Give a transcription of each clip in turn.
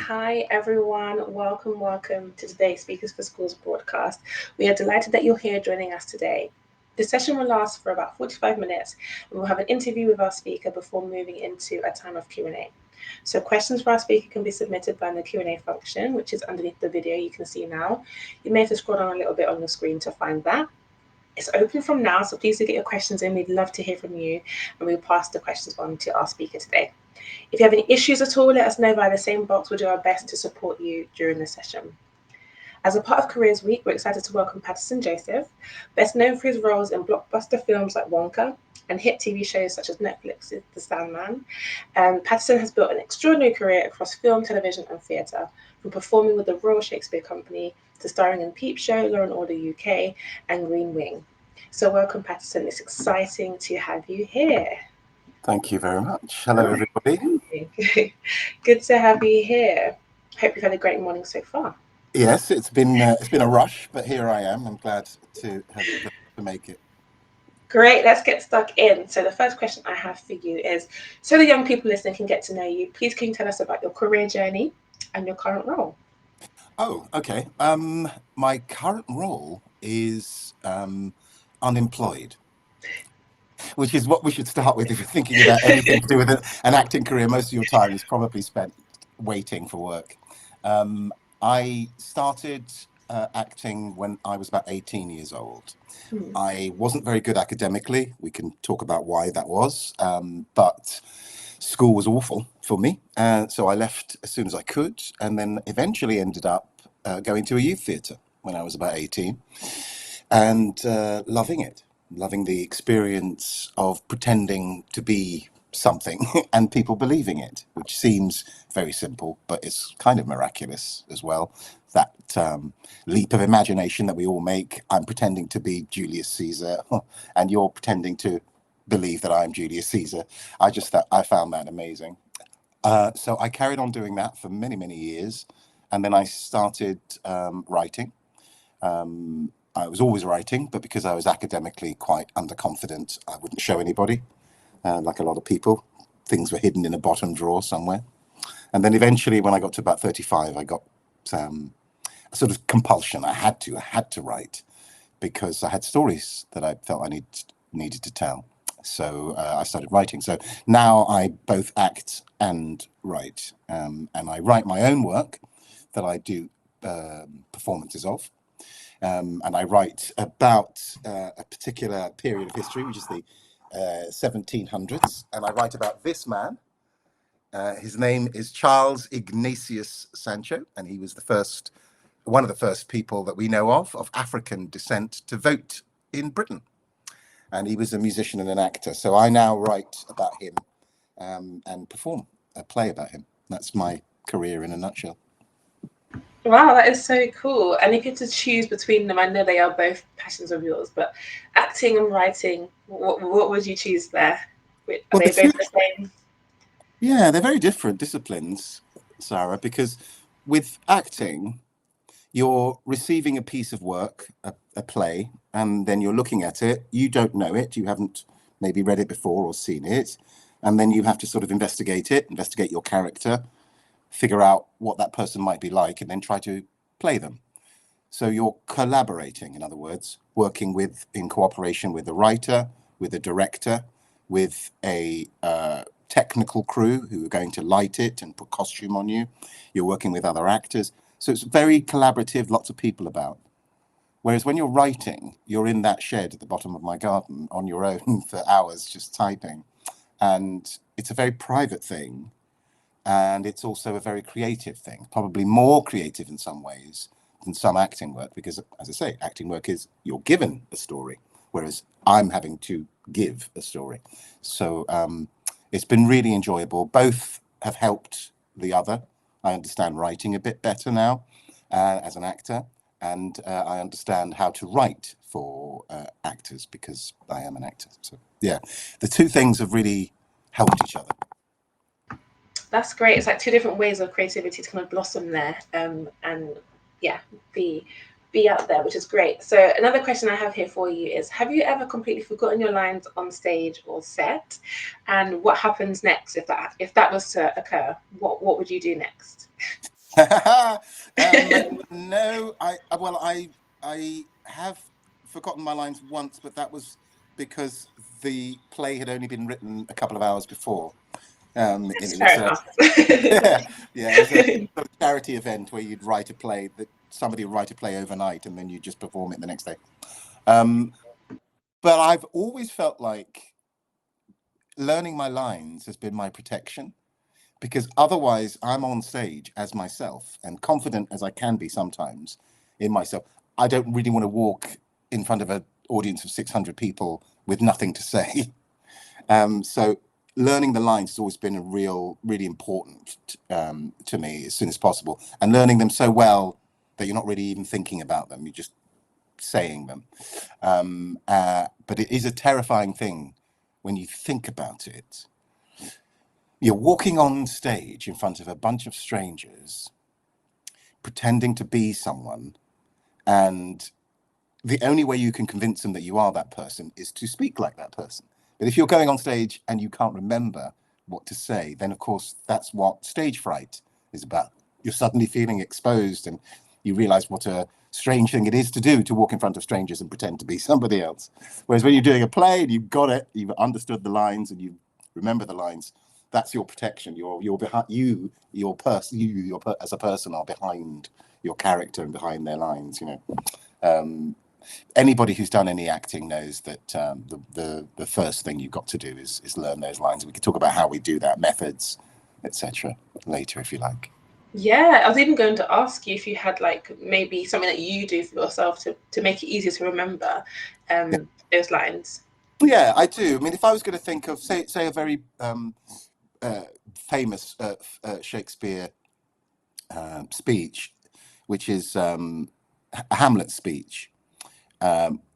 Hi, everyone. Welcome to today's Speakers for Schools broadcast. We are delighted that you're here joining us today. The session will last for about 45 minutes, and we'll have an interview with our speaker before moving into a time of Q&A. So questions for our speaker can be submitted by the Q&A function, which is underneath the video you can see now. You may have to scroll down a little bit on the screen to find that. It's open from now, so please do get your questions in. We'd love to hear from you, and we'll pass the questions on to our speaker today. If you have any issues at all, let us know via the same box. We'll do our best to support you during the session. As a part of Careers Week, we're excited to welcome Paterson Joseph, best known for his roles in blockbuster films like Wonka and hit TV shows such as Netflix's The Sandman. Paterson has built an extraordinary career across film, television, and theatre, from performing with the Royal Shakespeare Company to starring in Peep Show, Law and Order UK, and Green Wing. So welcome, Paterson. It's exciting to have you here. Thank you very much. Hello, everybody. Good to have you here. Hope you've had a great morning so far. Yes, it's been a rush, but here I am. I'm glad to make it. Great, let's get stuck in. So the first question I have for you is, so the young people listening can get to know you, please can you tell us about your career journey and your current role? Oh, okay. My current role is unemployed, which is what we should start with if you're thinking about anything to do with an acting career. Most of your time is probably spent waiting for work. I started acting when I was about 18 years old. I wasn't very good academically. We can talk about why that was, but school was awful for me. So I left as soon as I could, and then eventually ended up going to a youth theatre when I was about 18 and loving it. Loving the experience of pretending to be something and people believing it, which seems very simple, but it's kind of miraculous as well. That leap of imagination that we all make. I'm pretending to be Julius Caesar and you're pretending to believe that I'm Julius Caesar. I found that amazing. So I carried on doing that for many, many years. And then I started writing. I was always writing, but because I was academically quite underconfident, I wouldn't show anybody, like a lot of people. Things were hidden in a bottom drawer somewhere. And then eventually, when I got to about 35, I got a sort of compulsion. I had to write because I had stories that I felt I needed to tell. So I started writing. So now I both act and write. And I write my own work that I do performances of. And I write about a particular period of history, which is the 1700s. And I write about this man. His name is Charles Ignatius Sancho, and he was one of the first people that we know of African descent to vote in Britain. And he was a musician and an actor. So I now write about him and perform a play about him. That's my career in a nutshell. Wow, that is so cool. And if you had to choose between them, I know they are both passions of yours, but acting and writing, what would you choose there? Are they both the same? Yeah, they're very different disciplines, Sarah, because with acting, you're receiving a piece of work, a play, and then you're looking at it. You don't know it. You haven't maybe read it before or seen it. And then you have to sort of investigate your character, figure out what that person might be like, and then try to play them. So you're collaborating, in other words, working in cooperation with the writer, with the director, with a technical crew who are going to light it and put costume on you. You're working with other actors. So it's very collaborative, lots of people about. Whereas when you're writing, you're in that shed at the bottom of my garden on your own for hours just typing. And it's a very private thing. And it's also a very creative thing, probably more creative in some ways than some acting work, because, as I say, acting work is you're given a story, whereas I'm having to give a story. So it's been really enjoyable. Both have helped the other. I understand writing a bit better now as an actor, and I understand how to write for actors because I am an actor. So, yeah, the two things have really helped each other. That's great. It's like two different ways of creativity to kind of blossom there, and yeah, be out there, which is great. So another question I have here for you is, have you ever completely forgotten your lines on stage or set? And what happens next if that was to occur? What would you do next? No, I have forgotten my lines once, but that was because the play had only been written a couple of hours before. And That's it was fair enough. yeah, it was a charity event where you'd write a play that somebody would write a play overnight and then you just perform it the next day. Um, but I've always felt like learning my lines has been my protection, because otherwise I'm on stage as myself and confident as I can be sometimes in myself. I don't really want to walk in front of an audience of 600 people with nothing to say. So learning the lines has always been really important to me as soon as possible, and learning them so well that you're not really even thinking about them, you're just saying them. But it is a terrifying thing when you think about it. You're walking on stage in front of a bunch of strangers, pretending to be someone, and the only way you can convince them that you are that person is to speak like that person. But if you're going on stage and you can't remember what to say, then of course that's what stage fright is about. You're suddenly feeling exposed and you realize what a strange thing it is to do, to walk in front of strangers and pretend to be somebody else. Whereas when you're doing a play and you've got it, you've understood the lines and you remember the lines, that's your protection. You're behind as a person are behind your character and behind their lines, you know. Anybody who's done any acting knows that the first thing you've got to do is learn those lines. We could talk about how we do that, methods, etc. later if you like. Yeah, I was even going to ask you if you had like maybe something that you do for yourself to make it easier to remember Yeah, those lines. yeah, I do. I mean, if I was going to think of say a very uh, famous Shakespeare speech, which is Hamlet's speech,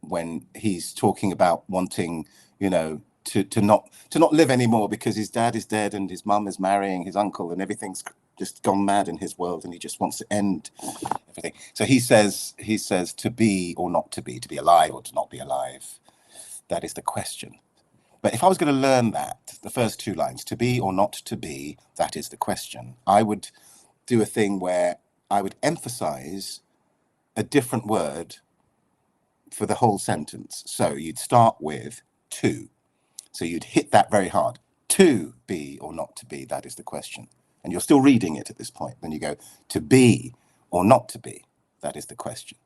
when he's talking about wanting, you know, to not live anymore because his dad is dead and his mum is marrying his uncle and everything's just gone mad in his world and he just wants to end everything. So he says to be or not to be alive or to not be alive. That is the question. But if I was going to learn that, the first two lines, to be or not to be, that is the question, I would do a thing where I would emphasize a different word for the whole sentence. So you'd start with to. So you'd hit that very hard. To be or not to be, that is the question. And you're still reading it at this point. Then you go to be or not to be, that is the question.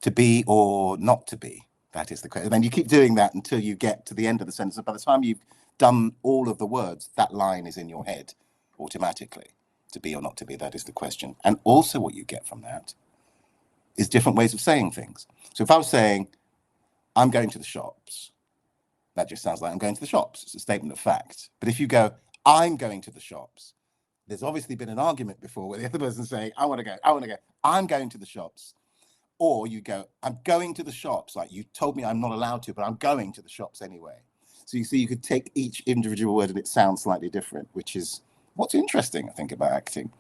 To be or not to be, that is the question. And then you keep doing that until you get to the end of the sentence. And by the time you've done all of the words, that line is in your head automatically. To be or not to be, that is the question. And also what you get from that is different ways of saying things. So if I was saying, I'm going to the shops, that just sounds like I'm going to the shops. It's a statement of fact. But if you go, I'm going to the shops, there's obviously been an argument before where the other person's saying, I want to go, I'm going to the shops. Or you go, I'm going to the shops. Like, you told me I'm not allowed to, but I'm going to the shops anyway. So you see, you could take each individual word and it sounds slightly different, which is what's interesting, I think, about acting.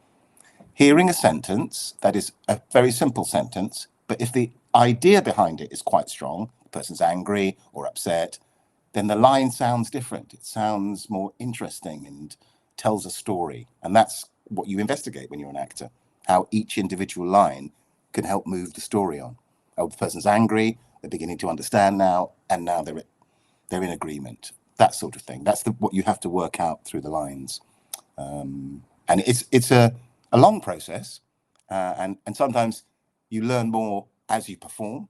Hearing a sentence that is a very simple sentence, but if the idea behind it is quite strong, the person's angry or upset, then the line sounds different. It sounds more interesting and tells a story. And that's what you investigate when you're an actor, how each individual line can help move the story on. Oh, the person's angry, they're beginning to understand now, and now they're in agreement. That sort of thing. That's what you have to work out through the lines. And it's a long process, and sometimes you learn more as you perform,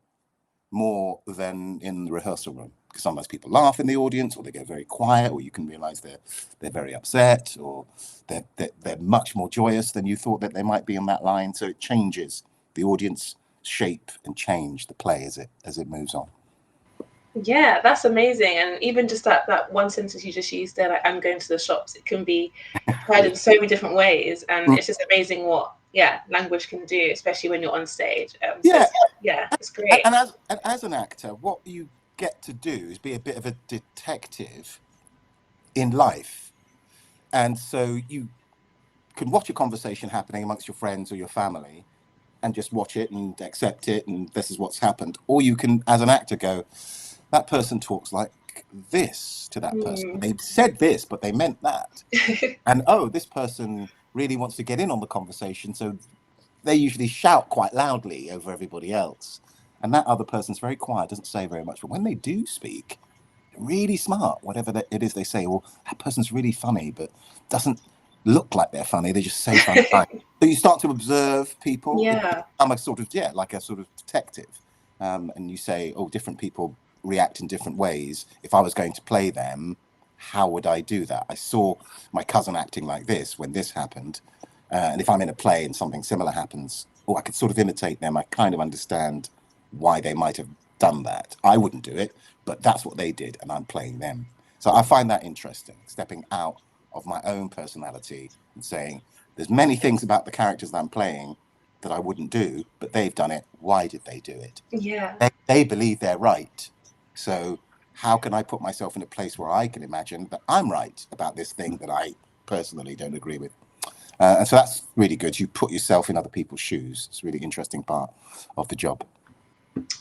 more than in the rehearsal room. Because sometimes people laugh in the audience, or they go very quiet, or you can realize they're very upset, or they're much more joyous than you thought that they might be on that line. So it changes the audience shape and change the play as it moves on. Yeah, that's amazing. And even just that one sentence you just used there, like I'm going to the shops, it can be heard in so many different ways. And it's just amazing what language can do, especially when you're on stage. So Yeah, it's great. and as an actor, what you get to do is be a bit of a detective in life. And so you can watch a conversation happening amongst your friends or your family and just watch it and accept it, and this is what's happened. Or you can, as an actor, go, that person talks like this to that person. They said this, but they meant that. And oh, this person really wants to get in on the conversation, so they usually shout quite loudly over everybody else, and that other person's very quiet, doesn't say very much, but when they do speak, really smart, whatever it is they say, or that person's really funny but doesn't look like they're funny, they just say funny things. So you start to observe people. Yeah. I'm a sort of, like a sort of detective, and you say, oh, different people react in different ways. If I was going to play them, how would I do that? I saw my cousin acting like this when this happened, and if I'm in a play and something similar happens, I could sort of imitate them. I kind of understand why they might have done that. I wouldn't do it, but that's what they did, and I'm playing them. So I find that interesting, stepping out of my own personality and saying, there's many things about the characters that I'm playing that I wouldn't do, but they've done it. Why did they do it? Yeah. They believe they're right. So how can I put myself in a place where I can imagine that I'm right about this thing that I personally don't agree with? And so that's really good. You put yourself in other people's shoes. It's a really interesting part of the job.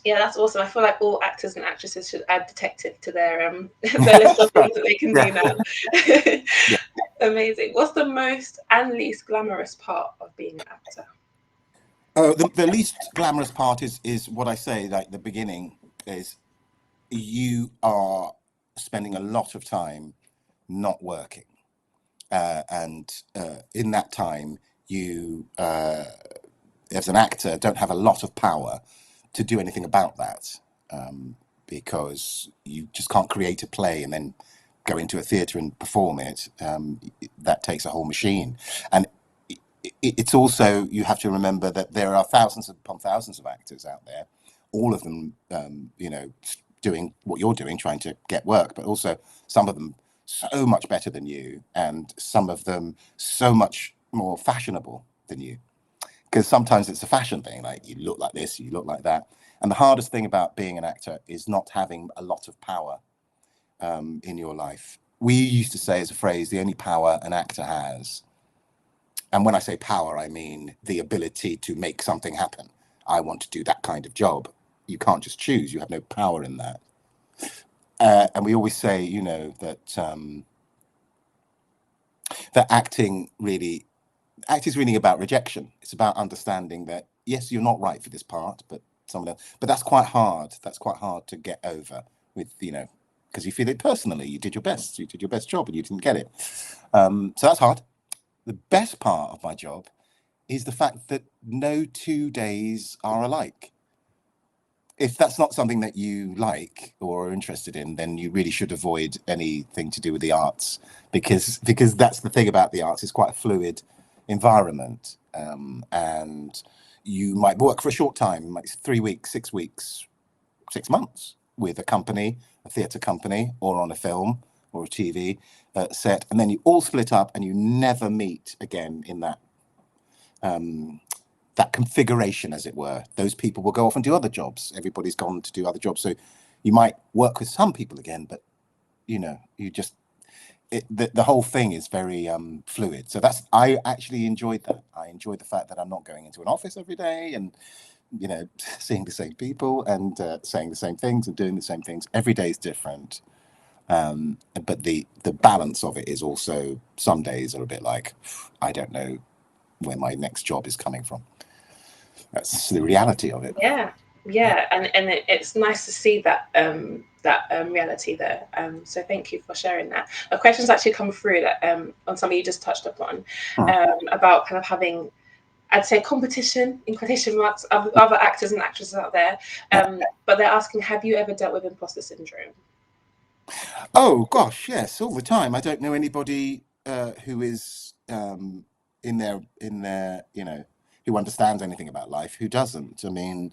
Yeah, that's awesome. I feel like all actors and actresses should add detective to their their list of things that they can do now. Yeah. Amazing. What's the most and least glamorous part of being an actor? The least glamorous part is what I say, like the beginning, is you are spending a lot of time not working. And in that time, you, as an actor, don't have a lot of power to do anything about that, because you just can't create a play and then go into a theatre and perform it. That takes a whole machine. And it's also, you have to remember that there are thousands upon thousands of actors out there, all of them, doing what you're doing, trying to get work, but also some of them so much better than you, and some of them so much more fashionable than you. Because sometimes it's a fashion thing, like you look like this, you look like that. And the hardest thing about being an actor is not having a lot of power in your life. We used to say as a phrase, the only power an actor has, and when I say power, I mean the ability to make something happen. I want to do that kind of job. You can't just choose. You have no power in that. And we always say, that acting is really about rejection. It's about understanding that, yes, you're not right for this part, but but that's quite hard. That's quite hard to get over with, because you feel it personally. You did your best. You did your best job and you didn't get it. So that's hard. The best part of my job is the fact that no 2 days are alike. If that's not something that you like or are interested in, then you really should avoid anything to do with the arts, because that's the thing about the arts. It's quite a fluid environment, and you might work for a short time, like 3 weeks, 6 weeks, 6 months with a company, a theatre company, or on a film or a TV set, and then you all split up and you never meet again in that configuration, as it were. Those people will go off and do other jobs. Everybody's gone to do other jobs. So you might work with some people again, but the whole thing is very fluid. So I actually enjoyed that. I enjoyed the fact that I'm not going into an office every day and seeing the same people and saying the same things and doing the same things. Every day is different. But the balance of it is also, some days are a bit like, I don't know where my next job is coming from. That's the reality of it. Yeah, and it's nice to see that reality there. So thank you for sharing that. A question's actually come through that on something you just touched upon, about kind of having, I'd say, competition in quotation marks of other actors and actresses out there. But they're asking, have you ever dealt with imposter syndrome? Oh gosh, yes, all the time. I don't know anybody who is in their who understands anything about life who doesn't. I mean,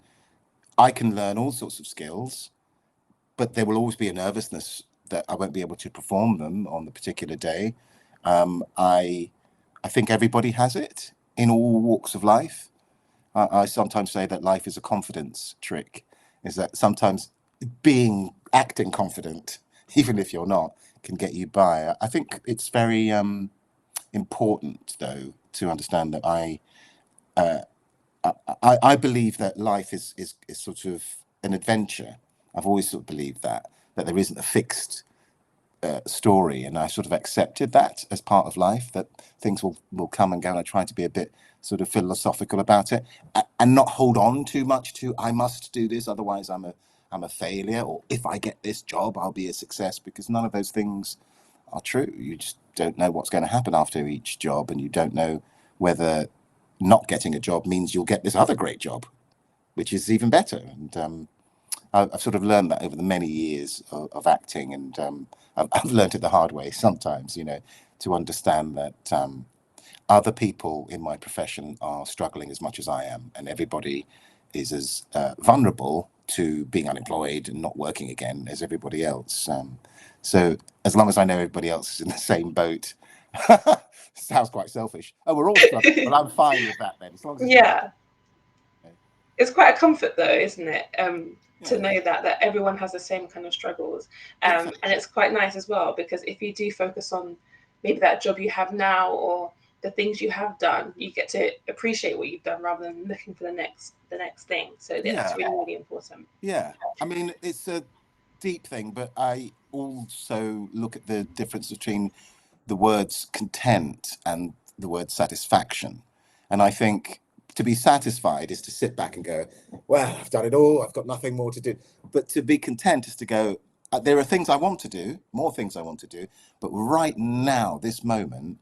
I can learn all sorts of skills, but there will always be a nervousness that I won't be able to perform them on the particular day. I think everybody has it in all walks of life. I sometimes say that life is a confidence trick, is that sometimes acting confident, even if you're not, can get you by. I think it's very important, though, to understand that I believe that life is sort of an adventure. I've always sort of believed that there isn't a fixed story, and I sort of accepted that as part of life, that things will come and go, and I try to be a bit sort of philosophical about it, and not hold on too much to I must do this, otherwise I'm a failure, or if I get this job I'll be a success, because none of those things are true. You just don't know what's going to happen after each job, and you don't know whether not getting a job means you'll get this other great job, which is even better. And I've sort of learned that over the many years of acting, and I've learned it the hard way sometimes, to understand that other people in my profession are struggling as much as I am, and everybody is as vulnerable to being unemployed and not working again as everybody else. So as long as I know everybody else is in the same boat, sounds quite selfish. Oh, we're all struggling, but I'm fine with that then, as long as it's Yeah. It's quite a comfort though, isn't it? To Yeah. know that everyone has the same kind of struggles. Exactly. And it's quite nice as well, because if you do focus on maybe that job you have now or the things you have done, you get to appreciate what you've done rather than looking for the next thing. So that's Yeah. really, really important. Yeah. I mean, it's a deep thing, but I also look at the difference between the words content and the word satisfaction. And I think to be satisfied is to sit back and go, well, I've done it all, I've got nothing more to do. But to be content is to go, there are things I want to do, more things I want to do, but right now, this moment,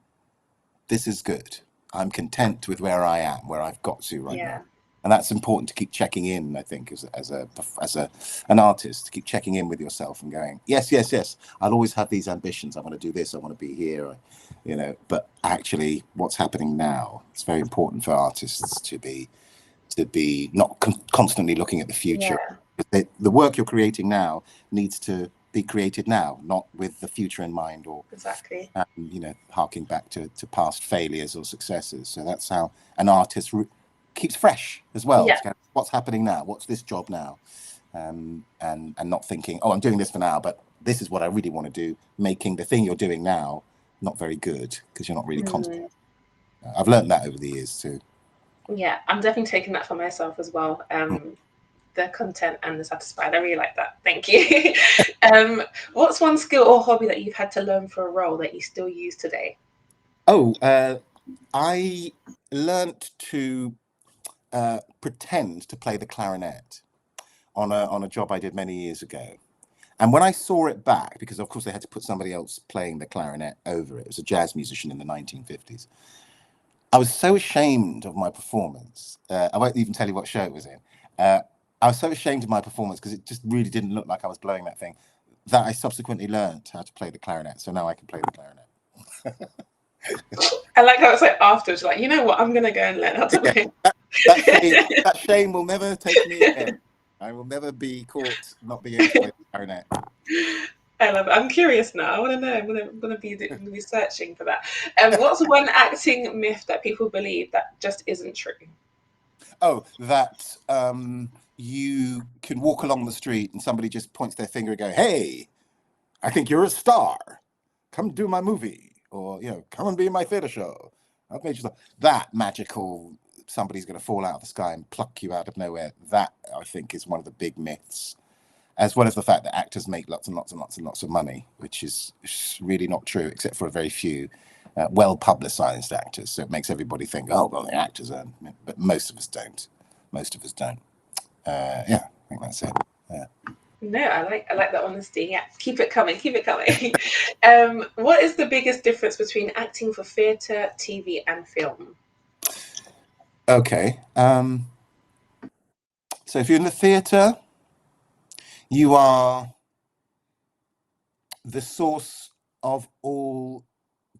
this is good. I'm content with where I am, where I've got to right Yeah. now. And that's important to keep checking in, I think, as an artist, to keep checking in with yourself and going, yes, yes, yes, I'll always have these ambitions. I want to do this. I want to be here, but actually what's happening now, it's very important for artists to be not constantly looking at the future. Yeah. The work you're creating now needs to be created now, not with the future in mind, or Exactly. harking back to past failures or successes. So that's how an artist keeps fresh as well. Yeah. What's happening now? What's this job now? And not thinking, oh, I'm doing this for now, but this is what I really want to do, making the thing you're doing now not very good because you're not really constant. I've learned that over the years too. Yeah, I'm definitely taking that for myself as well. The content and the satisfied. I really like that. Thank you. What's one skill or hobby that you've had to learn for a role that you still use today? Oh, I learnt to pretend to play the clarinet on a job I did many years ago. And when I saw it back, because of course they had to put somebody else playing the clarinet over it, it was a jazz musician in the 1950s. I was so ashamed of my performance. I won't even tell you what show it was in. I was so ashamed of my performance because it just really didn't look like I was blowing that thing, that I subsequently learned how to play the clarinet. So now I can play the clarinet. I like how it's like afterwards, like, you know what, I'm gonna go and learn how to Yeah, play. that shame will never take me again. I will never be caught not being able to play the clarinet. I love it. I'm curious now. I want to know. I'm gonna be searching for that. What's one acting myth that people believe that just isn't true? Oh, that you can walk along the street and somebody just points their finger and go, "Hey, I think you're a star. Come do my movie," or come and be in my theatre show. I've made you that magical. Somebody's going to fall out of the sky and pluck you out of nowhere. That, I think, is one of the big myths, as well as the fact that actors make lots and lots and lots and lots of money, which is really not true, except for a very few well-publicized actors. So it makes everybody think, oh, well, the actors earn, but most of us don't. Most of us don't. Yeah, I think that's it. Yeah. No, I like that honesty. Yeah, keep it coming. Keep it coming. What is the biggest difference between acting for theatre, TV, and film? Okay. So if you're in the theatre, you are the source of all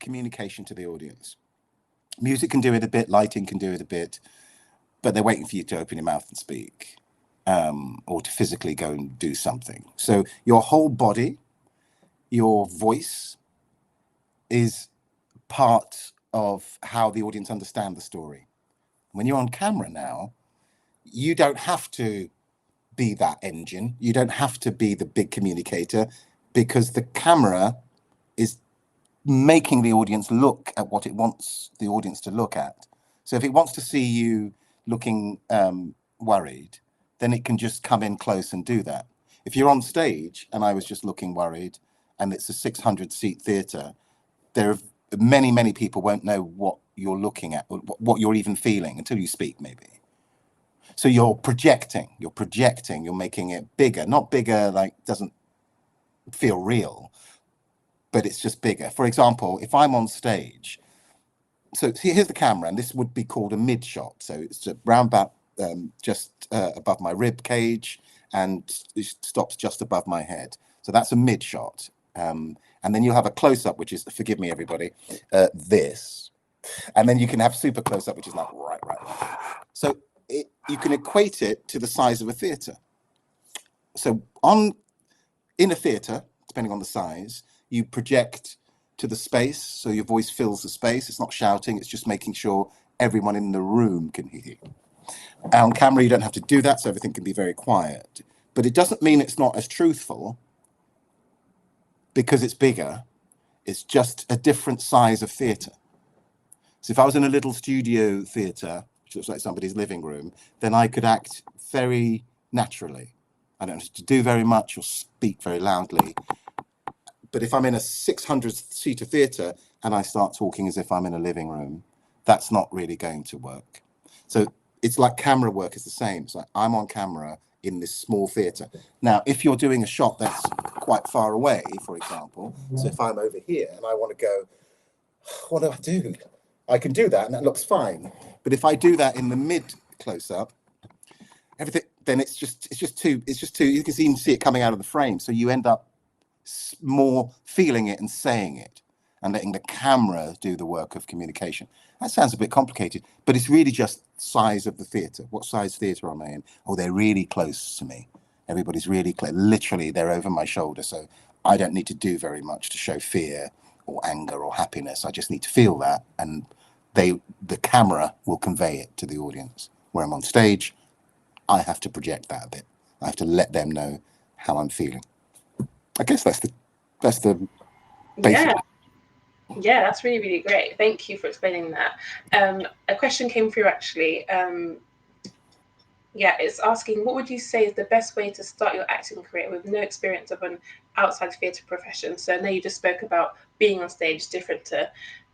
communication to the audience. Music can do it a bit, lighting can do it a bit, but they're waiting for you to open your mouth and speak, or to physically go and do something. So your whole body, your voice is part of how the audience understand the story. When you're on camera now, you don't have to be that engine. You don't have to be the big communicator, because the camera is making the audience look at what it wants the audience to look at. So if it wants to see you looking worried, then it can just come in close and do that. If you're on stage and I was just looking worried, and it's a 600-seat theatre, there are many people won't know what you're looking at, what you're even feeling until you speak, maybe. So you're projecting, you're making it bigger, not bigger like doesn't feel real, but it's just bigger. For example, if I'm on stage, so here's the camera, and this would be called a mid shot. So it's round about just above my rib cage, and it stops just above my head. So that's a mid shot. And then you'll have a close up, which is, forgive me, everybody, this. And then you can have super close up, which is like right. So you can equate it to the size of a theatre. So in a theatre, depending on the size, you project to the space, so your voice fills the space. It's not shouting, it's just making sure everyone in the room can hear you. On camera, you don't have to do that, so everything can be very quiet. But it doesn't mean it's not as truthful because it's bigger. It's just a different size of theatre. So if I was in a little studio theatre, which looks like somebody's living room, then I could act very naturally. I don't have to do very much or speak very loudly. But if I'm in a 600-seater theatre and I start talking as if I'm in a living room, that's not really going to work. So it's like camera work is the same. So I'm on camera in this small theatre. Now, if you're doing a shot that's quite far away, for example, so if I'm over here and I want to go, what do I do? I can do that and that looks fine. But if I do that in the mid close-up, everything, then it's just too, you can even see it coming out of the frame. So you end up more feeling it and saying it and letting the camera do the work of communication. That sounds a bit complicated, but it's really just size of the theatre. What size theatre am I in? Oh, they're really close to me. Everybody's really close. Literally, they're over my shoulder. So I don't need to do very much to show fear or anger or happiness. I just need to feel that. And the camera will convey it to the audience. Where I'm on stage, I have to project that a bit. I have to let them know how I'm feeling. I guess that's the basic. Yeah, that's really great. Thank you for explaining that. A question came through actually. It's asking, what would you say is the best way to start your acting career with no experience of an outside theatre profession? So I know you just spoke about being on stage, different to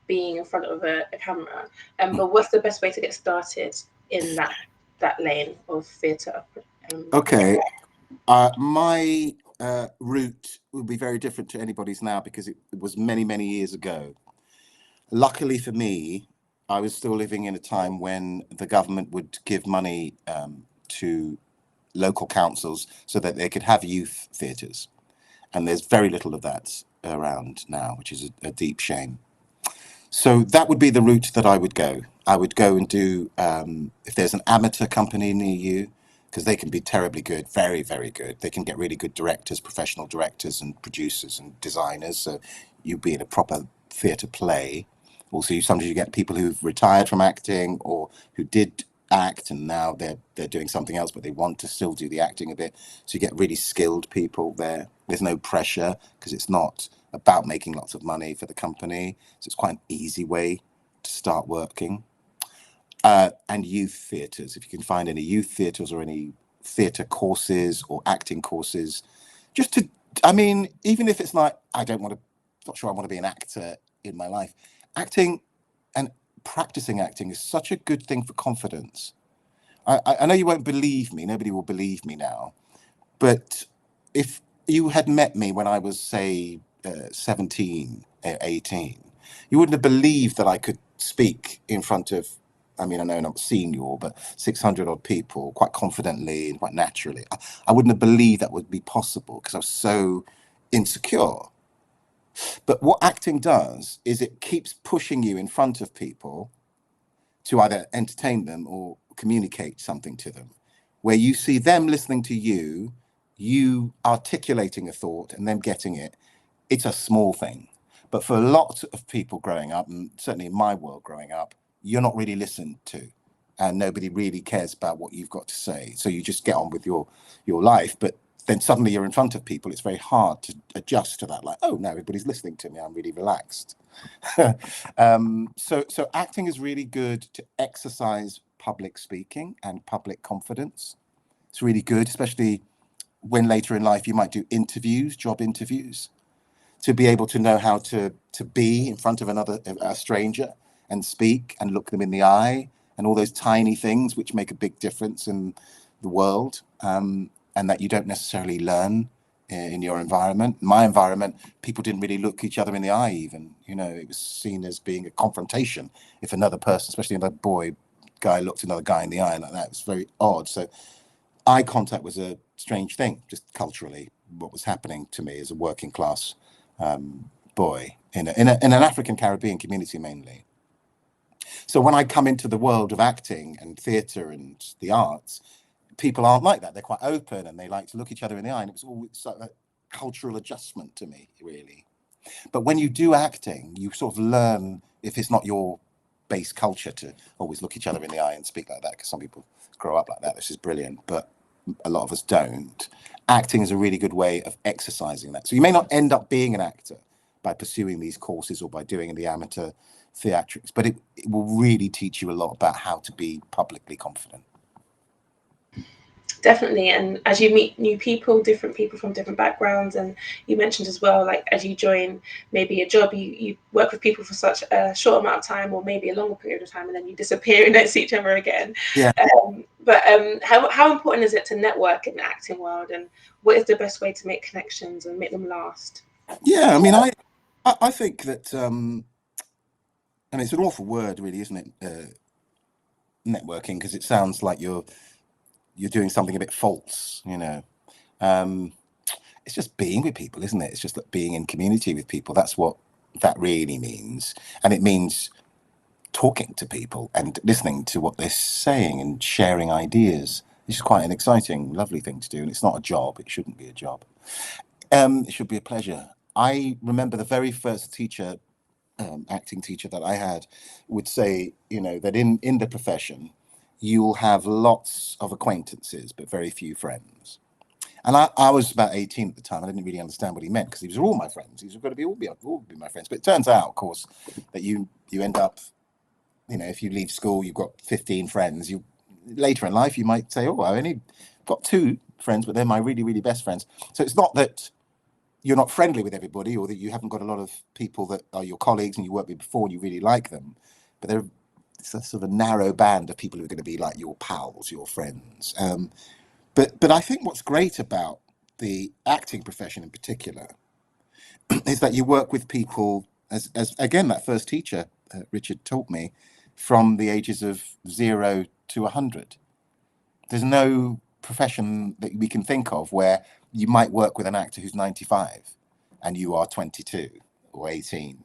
being in front of a camera. But what's the best way to get started in that lane of theatre? Okay. My route will be very different to anybody's now because it was many years ago. Luckily for me, I was still living in a time when the government would give money to local councils so that they could have youth theatres. And there's very little of that around now, which is a deep shame. So that would be the route that I would go. I would go and do, if there's an amateur company near you, because they can be terribly good, very good. They can get really good directors, professional directors and producers and designers. So you'd be in a proper theatre play. Also, sometimes you get people who've retired from acting or who did act and now they're doing something else, but they want to still do the acting a bit. So you get really skilled people there. There's no pressure because it's not about making lots of money for the company. So it's quite an easy way to start working. And youth theatres, if you can find any youth theatres or any theatre courses or acting courses, even if it's like, not sure I want to be an actor in my life. Acting and practicing acting is such a good thing for confidence. I know you won't believe me, nobody will believe me now, but if you had met me when I was, say, 17, 18, you wouldn't have believed that I could speak in front of, I know I'm not senior, but 600 odd people quite confidently and quite naturally. I wouldn't have believed that would be possible because I was so insecure. But what acting does is it keeps pushing you in front of people to either entertain them or communicate something to them, where you see them listening to you, you articulating a thought and them getting it. It's a small thing. But for a lot of people growing up, and certainly in my world growing up, you're not really listened to and nobody really cares about what you've got to say. So you just get on with your life. But then suddenly you're in front of people. It's very hard to adjust to that. Like, oh, now everybody's listening to me. I'm really relaxed. So acting is really good to exercise public speaking and public confidence. It's really good, especially when later in life you might do interviews, job interviews, to be able to know how to be in front of a stranger and speak and look them in the eye, and all those tiny things which make a big difference in the world, and that you don't necessarily learn in your environment. My environment, people didn't really look each other in the eye even, it was seen as being a confrontation if another person, especially another guy looked another guy in the eye like that. It was very odd. So eye contact was a strange thing, just culturally, what was happening to me as a working class boy in an African Caribbean community mainly. So when I come into the world of acting and theatre and the arts, people aren't like that. They're quite open and they like to look each other in the eye. And it's like a cultural adjustment to me, really. But when you do acting, you sort of learn, if it's not your base culture, to always look each other in the eye and speak like that, because some people grow up like that. This is brilliant, but a lot of us don't. Acting is a really good way of exercising that. So you may not end up being an actor by pursuing these courses or by doing the amateur theatrics, but it will really teach you a lot about how to be publicly confident. Definitely. And as you meet new people, different people from different backgrounds, and you mentioned as well, like as you join maybe a job, you work with people for such a short amount of time, or maybe a longer period of time, and then you disappear and don't see each other again. Yeah. But how important is it to network in the acting world, and what is the best way to make connections and make them last? Yeah, I mean, I think that, and it's an awful word, really, isn't it? Networking, because it sounds like you're doing something a bit false, It's just being with people, isn't it? It's just like being in community with people. That's what that really means. And it means talking to people and listening to what they're saying and sharing ideas. It's quite an exciting, lovely thing to do. And it's not a job. It shouldn't be a job. It should be a pleasure. I remember the very first teacher, acting teacher that I had, would say, that in the profession, you'll have lots of acquaintances, but very few friends. And I was about 18 at the time. I didn't really understand what he meant, because these were all my friends. These were going to all be my friends. But it turns out, of course, that you end up, if you leave school, you've got 15 friends. Later in life, you might say, oh, I only got 2 friends, but they're my really, really best friends. So it's not that you're not friendly with everybody, or that you haven't got a lot of people that are your colleagues and you worked with before and you really like them. But it's a sort of narrow band of people who are going to be like your pals, your friends. But I think what's great about the acting profession in particular is that you work with people, as again, that first teacher, Richard, taught me, from the ages of 0 to 100. There's no profession that we can think of where you might work with an actor who's 95 and you are 22 or 18,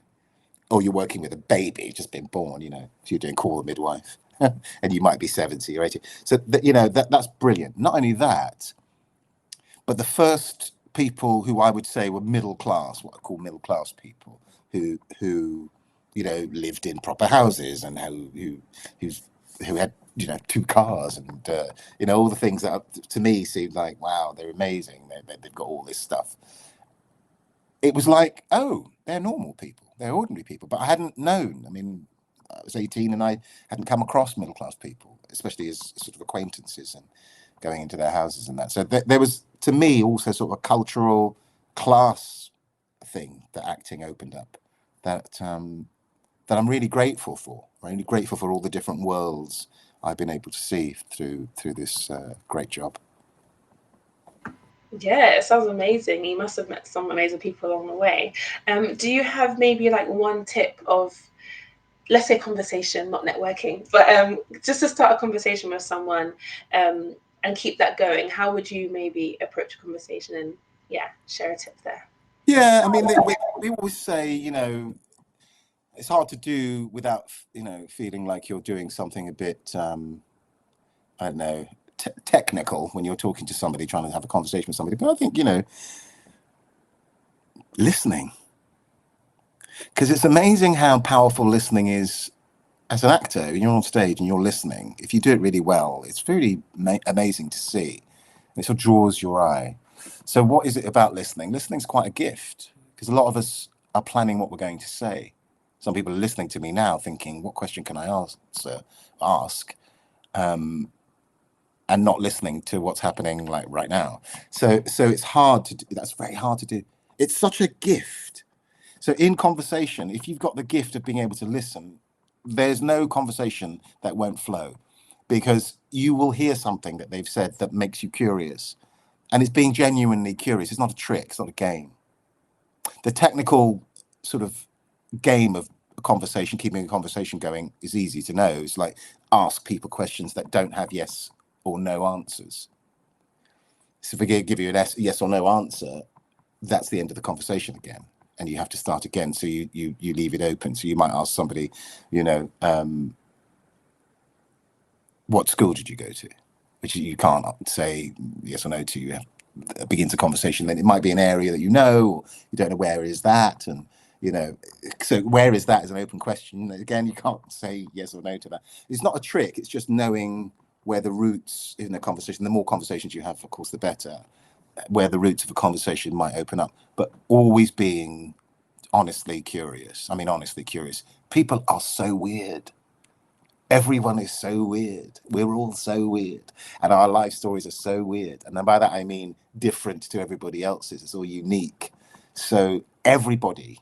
or you're working with a baby just been born, so you're doing Call the Midwife. And you might be 70 or 80. So that's brilliant. Not only that, but the first people who I would say were middle class, what I call middle class people, who lived in proper houses and who had 2 cars and all the things that to me seemed like, wow, they're amazing. They've got all this stuff. It was like, oh, they're normal people, they're ordinary people. But I hadn't known. I mean, I was 18 and I hadn't come across middle class people, especially as sort of acquaintances and going into their houses and that. So there was, to me, also sort of a cultural class thing that acting opened up that I'm really grateful for. I'm really grateful for all the different worlds I've been able to see through this great job. Yeah, it sounds amazing. You must have met some amazing people along the way. Do you have maybe like one tip of, let's say, conversation, not networking, but just to start a conversation with someone and keep that going? How would you maybe approach a conversation and share a tip there? Yeah, I mean, we always say, it's hard to do without, feeling like you're doing something a bit, I don't know, technical when you're talking to somebody, trying to have a conversation with somebody. But I think, listening. Because it's amazing how powerful listening is as an actor. When you're on stage and you're listening, if you do it really well, it's really amazing to see. It sort of draws your eye. So what is it about listening? Listening's quite a gift, because a lot of us are planning what we're going to say. Some people are listening to me now thinking, what question can I ask? And not listening to what's happening like right now. So it's hard to do. That's very hard to do. It's such a gift So in conversation, if you've got the gift of being able to listen, there's no conversation that won't flow, because you will hear something that they've said that makes you curious. And it's being genuinely curious. It's not a trick. It's not a game. The technical sort of game of a conversation, keeping a conversation going, is easy to know. It's like ask people questions that don't have yes or no answers. So if I give you an yes or no answer, that's the end of the conversation again, and you have to start again. So you leave it open. So you might ask somebody, you know, what school did you go to, which you can't say yes or no to. You have, begins a conversation. Then it might be an area that you know, or you don't know where is that, and you know, so where is that is an open question. Again, you can't say yes or no to that. It's not a trick. It's just knowing where the roots in a conversation. The more conversations you have, of course, the better. Where the roots of a conversation might open up, but always being honestly curious. I mean, honestly curious. People are so weird. Everyone is so weird. We're all so weird. And our life stories are so weird. And by that, I mean different to everybody else's. It's all unique. So everybody,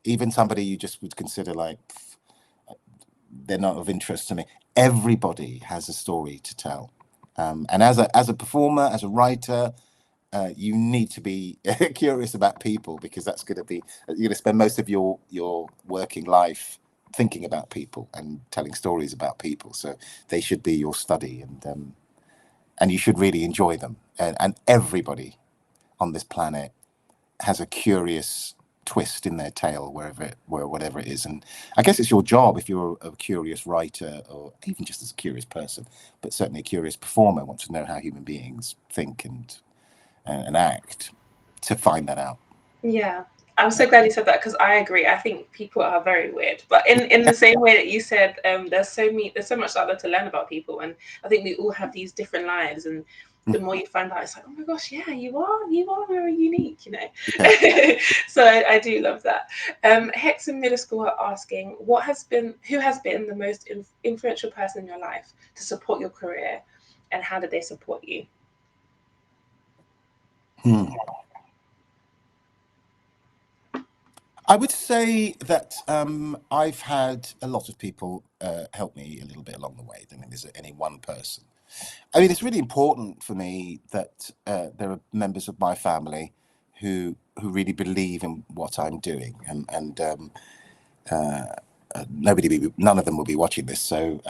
even somebody you just would consider like they're not of interest to me, everybody has a story to tell. And as a performer, as a writer, you need to be curious about people, because that's going to be, you're going to spend most of your working life thinking about people and telling stories about people. So they should be your study, and you should really enjoy them. And everybody on this planet has a curious twist in their tale, whatever it is. And I guess it's your job, if you're a curious writer, or even just as a curious person, but certainly a curious performer, wants to know how human beings think and act, to find that out. Yeah. I'm so glad you said that, because I agree. I think people are very weird, but in the same way that you said, there's so much out there to learn about people, and I think we all have these different lives, and the more you find out, it's like, oh my gosh, yeah, you are very unique, you know. Yeah. So I do love that. Hex in middle school are asking, who has been the most influential person in your life to support your career, and how did they support you? I would say that I've had a lot of people help me a little bit along the way. I don't think there's any one person. I mean, it's really important for me that there are members of my family who really believe in what I'm doing, and none of them will be watching this. So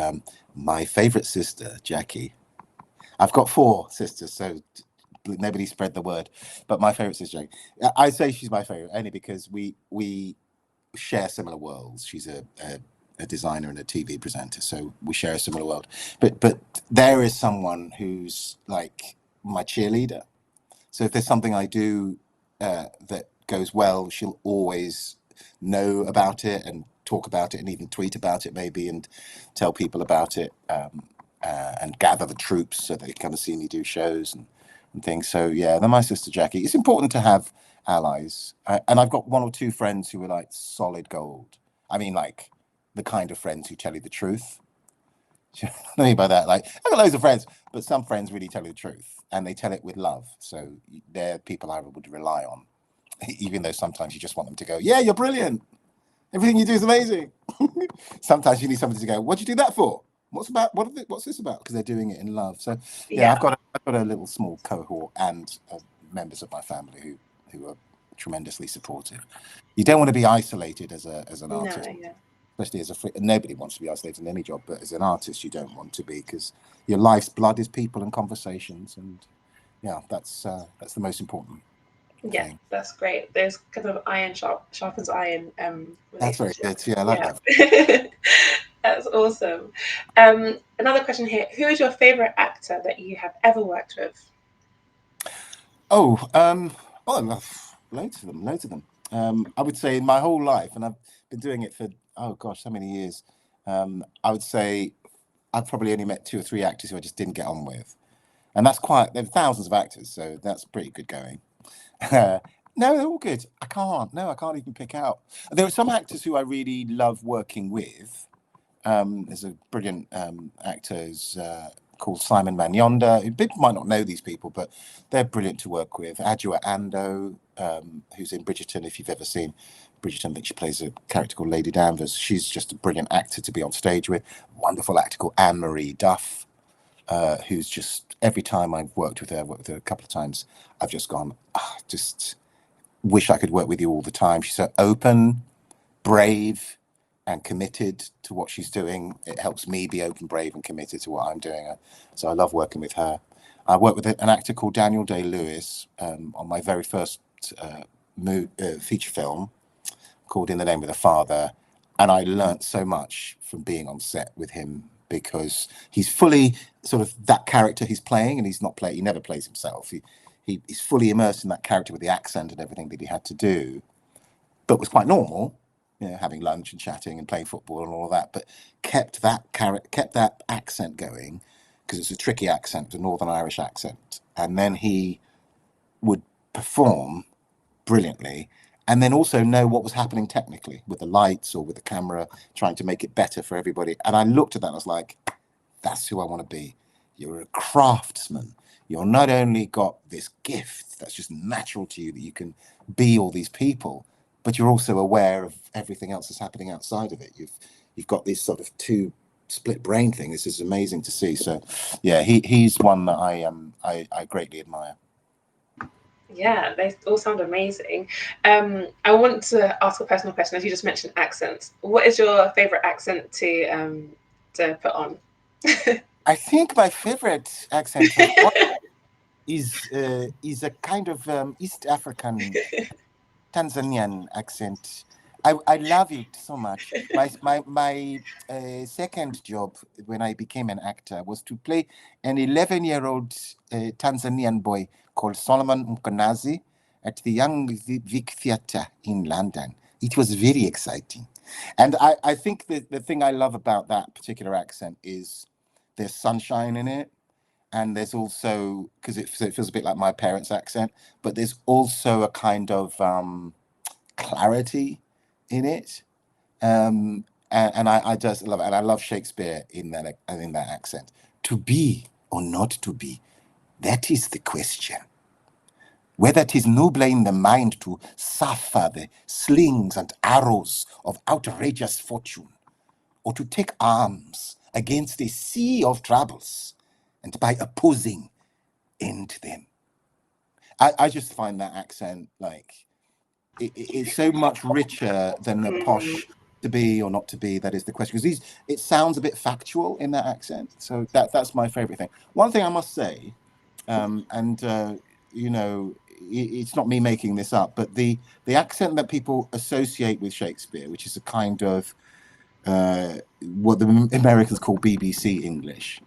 my favourite sister, Jackie. I've got 4 sisters, so nobody spread the word. But my favourite sister, Jackie. I say she's my favourite only because we share similar worlds. She's a designer and a TV presenter, so we share a similar world. But there is someone who's like my cheerleader. So if there's something I do that goes well, she'll always know about it and talk about it, and even tweet about it maybe, and tell people about it, and gather the troops so they can come and see me do shows and things. So yeah, then my sister Jackie. It's important to have allies, and I've got 1 or 2 friends who are like solid gold. I mean, like the kind of friends who tell you the truth. What I mean by that, like I've got loads of friends, but some friends really tell you the truth, and they tell it with love. So they're people I would rely on, even though sometimes you just want them to go, "Yeah, you're brilliant. Everything you do is amazing." Sometimes you need somebody to go, "What'd you do that for? What's this about?" Because they're doing it in love. So yeah, Yeah. I've got a little small cohort and members of my family who are tremendously supportive. You don't want to be isolated as an No, artist, yeah. especially as nobody wants to be isolated in any job, but as an artist, you don't want to be, because your life's blood is people and conversations, and yeah, that's the most important Yeah, thing. that's great. There's kind of iron sharpens iron That's very relationship. good. Yeah, I like Yeah. that. That's awesome. Another question here. Who is your favorite actor that you have ever worked with? Oh, I love loads of them, loads of them. I would say in my whole life, and I've been doing it for, oh gosh, so many years. I would say I've probably only met 2 or 3 actors who I just didn't get on with, and that's quite. There are thousands of actors, so that's pretty good going. No, they're all good. I can't even pick out. There are some actors who I really love working with. There's a brilliant actor called Simon Van Yonder. People might not know these people, but they're brilliant to work with. Adjua Ando, who's in Bridgerton, if you've ever seen Bridgerton, I think she plays a character called Lady Danvers. She's just a brilliant actor to be on stage with. Wonderful actor called Anne-Marie Duff, who's just, every time I've worked with her a couple of times, I've just gone, just wish I could work with you all the time. She's so open, brave, and committed to what she's doing. It helps me be open, brave, and committed to what I'm doing. So I love working with her. I worked with an actor called Daniel Day-Lewis on my very first feature film called In the Name of the Father. And I learnt so much from being on set with him, because he's fully sort of that character he's playing, and he never plays himself. He's fully immersed in that character with the accent and everything that he had to do, but was quite normal, having lunch and chatting and playing football and all of that, but kept that accent going, because it's a tricky accent, a Northern Irish accent. And then he would perform brilliantly, and then also know what was happening technically with the lights or with the camera, trying to make it better for everybody. And I looked at that and I was like, that's who I want to be. You're a craftsman. You're not only got this gift that's just natural to you, that you can be all these people, but you're also aware of everything else that's happening outside of it. You've got this sort of two split brain thing. This is amazing to see. So yeah, he's one that I greatly admire. Yeah, they all sound amazing. I want to ask a personal question, as you just mentioned accents. What is your favorite accent to put on? I think my favorite accent is a kind of East African Tanzanian accent. I love it so much. My second job when I became an actor was to play an 11-year-old Tanzanian boy called Solomon Mkonazi at the Young Vic Theatre in London. It was very exciting. And I think the thing I love about that particular accent is there's sunshine in it. And there's also, because it feels a bit like my parents' accent, but there's also a kind of clarity in it, and I just love it, and I love Shakespeare in that accent. To be or not to be, that is the question. Whether 'tis nobler in the mind to suffer the slings and arrows of outrageous fortune, or to take arms against a sea of troubles, and by opposing end them. I just find that accent like it's so much richer than the posh to be or not to be. That is the question, because it sounds a bit factual in that accent. So that's my favorite thing. One thing I must say, it's not me making this up, but the accent that people associate with Shakespeare, which is a kind of what the Americans call BBC English,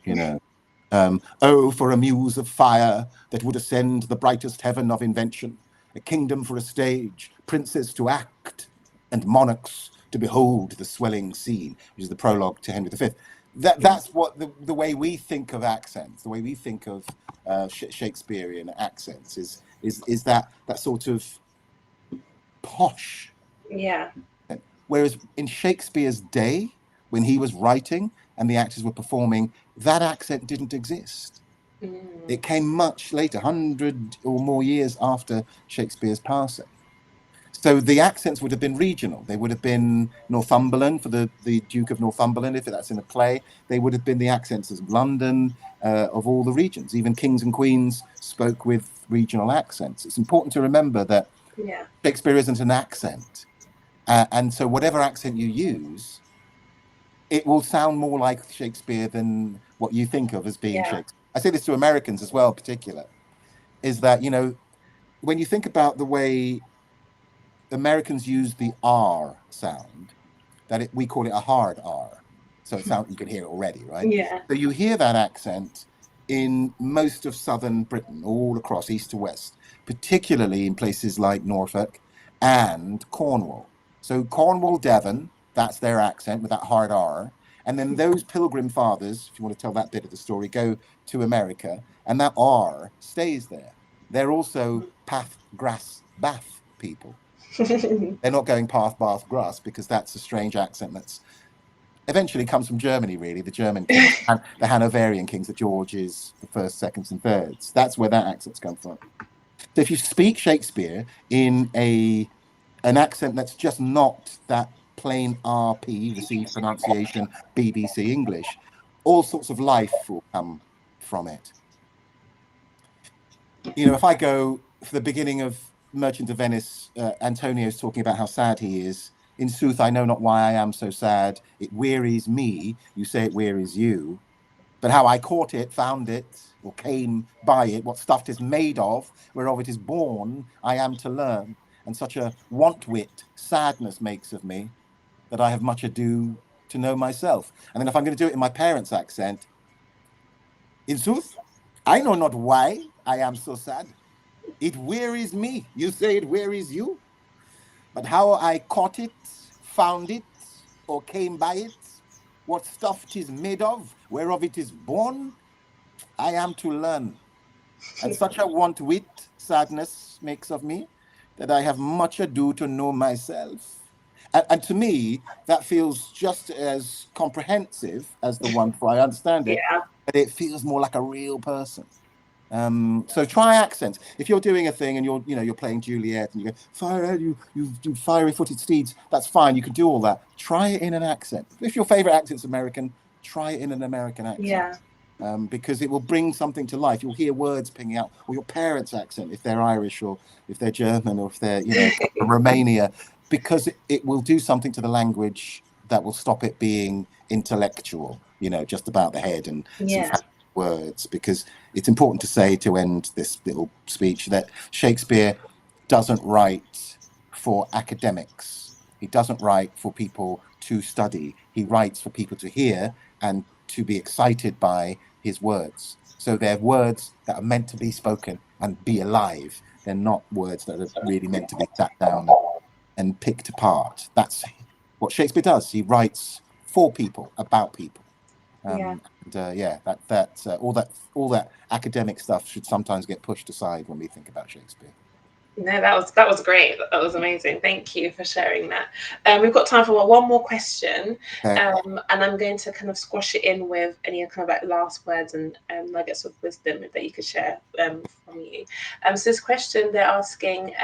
oh, for a muse of fire that would ascend the brightest heaven of invention, a kingdom for a stage, princes to act, and monarchs to behold the swelling scene, which is the prologue to Henry V. That's what the way we think of accents, the way we think of Shakespearean accents is that sort of posh. Yeah. Whereas in Shakespeare's day, when he was writing and the actors were performing, that accent didn't exist. It came much later, 100 or more years after Shakespeare's passing. So the accents would have been regional. They would have been Northumberland for the Duke of Northumberland, if that's in a play. They would have been the accents of London, of all the regions. Even kings and queens spoke with regional accents. It's important to remember that Shakespeare isn't an accent. And so whatever accent you use, it will sound more like Shakespeare than what you think of as being Shakespeare. I say this to Americans as well, in particular, is that, when you think about the way Americans use the R sound, we call it a hard R. So you can hear it already, right? Yeah. So you hear that accent in most of southern Britain, all across east to west, particularly in places like Norfolk and Cornwall. So Cornwall, Devon, that's their accent with that hard R. And then those Pilgrim Fathers, if you want to tell that bit of the story, go to America, and that R stays there. They're also path, grass, bath people. They're not going path, bath, grass, because that's a strange accent that's eventually comes from Germany, really, the German kings, and the Hanoverian kings, the Georges, the first, seconds, and thirds. That's where that accent's come from. So if you speak Shakespeare in an accent that's just not that plain RP, received pronunciation, BBC English, all sorts of life will come from it. You know, if I go for the beginning of Merchant of Venice, Antonio's talking about how sad he is. In sooth, I know not why I am so sad. It wearies me. You say it wearies you. But how I caught it, found it, or came by it, what stuff 'tis made of, whereof it is born, I am to learn. And such a want wit sadness makes of me that I have much ado to know myself. And then if I'm going to do it in my parents' accent, in sooth, I know not why I am so sad. It wearies me. You say it wearies you. But how I caught it, found it, or came by it, what stuff 'tis made of, whereof it is born, I am to learn. And such a want wit sadness makes of me that I have much ado to know myself. And to me, that feels just as comprehensive as the one for I understand it, Yeah. but it feels more like a real person. So try accents. If you're doing a thing and you're playing Juliet and you go, fire, you fiery-footed steeds, that's fine. You can do all that. Try it in an accent. If your favorite accent's American, try it in an American accent. Yeah. Because it will bring something to life. You'll hear words pinging out, or your parents' accent if they're Irish, or if they're German, or if they're from Romania, because it will do something to the language that will stop it being intellectual, just about the head and some fancy words. Because it's important to say, to end this little speech, that Shakespeare doesn't write for academics. He doesn't write for people to study. He writes for people to hear and to be excited by his words. So they're words that are meant to be spoken and be alive. They're not words that are really meant to be sat down and picked apart. That's what Shakespeare does. He writes for people, about people. Yeah. All that academic stuff should sometimes get pushed aside when we think about Shakespeare. No, that was great. That was amazing. Thank you for sharing that. We've got time for one more question, Okay. and I'm going to kind of squash it in with any kind of like last words and nuggets of wisdom that you could share from you. So this question they're asking,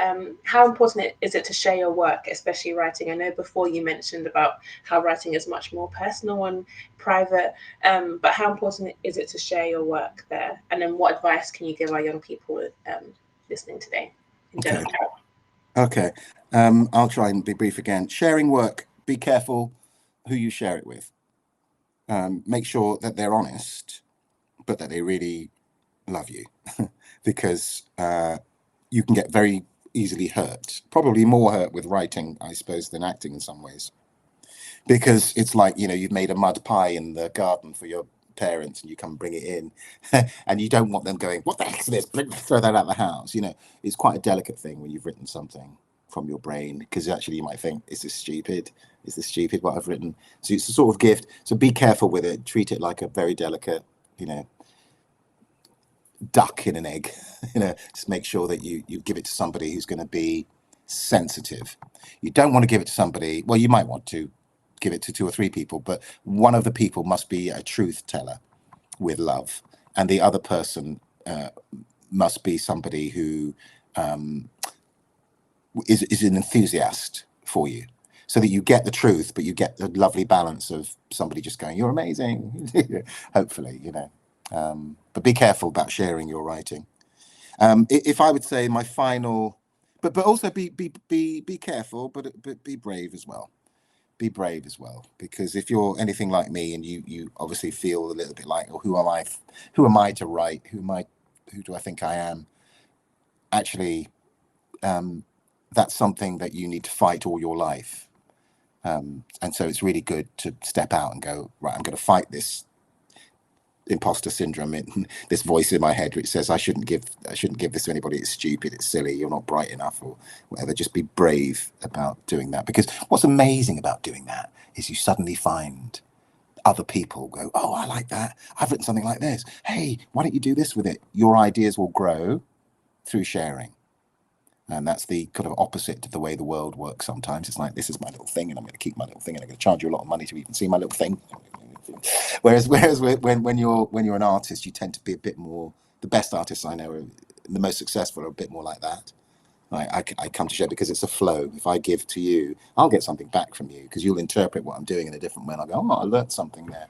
how important is it to share your work, especially writing? I know before you mentioned about how writing is much more personal and private, but how important is it to share your work there? And then what advice can you give our young people listening today? Okay. I'll try and be brief again. Sharing work, be careful who you share it with. Make sure that they're honest, but that they really love you, because you can get very easily hurt, probably more hurt with writing, I suppose, than acting in some ways. Because it's like, you've made a mud pie in the garden for your parents and you come bring it in and you don't want them going, what the heck is this? Throw that out of the house. It's quite a delicate thing when you've written something from your brain, because actually you might think, is this stupid? Is this stupid what I've written? So it's a sort of gift. So be careful with it. Treat it like a very delicate, duck in an egg. Just make sure that you give it to somebody who's going to be sensitive. You don't want to give it to somebody, well, you might want to give it to 2 or 3 people, but one of the people must be a truth teller with love, and the other person must be somebody who is an enthusiast for you, so that you get the truth, but you get the lovely balance of somebody just going, you're amazing, hopefully, but be careful about sharing your writing. If I would say my final, but also be careful, but be brave as well. Be brave as well, because if you're anything like me and you obviously feel a little bit like, oh, who am I to write? Who do I think I am? Actually, that's something that you need to fight all your life. And so it's really good to step out and go, right, I'm going to fight this imposter syndrome, this voice in my head which says I shouldn't give this to anybody, it's stupid, it's silly, you're not bright enough, or whatever. Just be brave about doing that, because what's amazing about doing that is you suddenly find other people go, oh, I like that, I've written something like this, hey, why don't you do this with it? Your ideas will grow through sharing. And that's the kind of opposite to the way the world works sometimes. It's like, this is my little thing, and I'm going to keep my little thing, and I'm going to charge you a lot of money to even see my little thing. Whereas when you're an artist, you tend to be a bit more. The best artists I know, the most successful, are a bit more like that. I come to show because it's a flow. If I give to you, I'll get something back from you because you'll interpret what I'm doing in a different way. And I go, oh, I learned something there.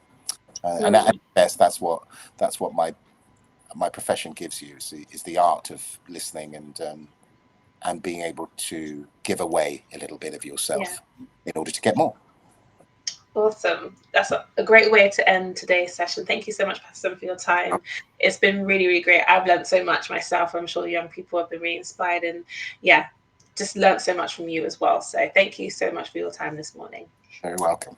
And at best, that's what my profession gives you, is the art of listening and being able to give away a little bit of yourself in order to get more. Awesome. That's a great way to end today's session. Thank you so much, Paterson, for your time. It's been really, really great. I've learned so much myself. I'm sure young people have been really inspired, and just learned so much from you as well. So thank you so much for your time this morning. Very welcome.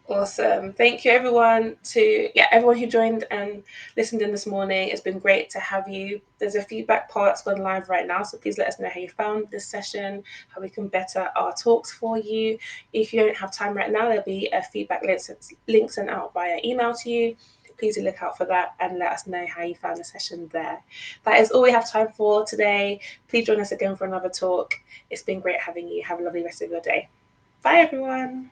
Awesome. Thank you everyone who joined and listened in this morning. It's been great to have you. There's a feedback part going live right now, so please let us know how you found this session, how we can better our talks for you. If you don't have time right now, there'll be a feedback link sent out via email to you. Please do look out for that and let us know how you found the session there. That is all we have time for today. Please join us again for another talk. It's been great having you. Have a lovely rest of your day. Bye everyone.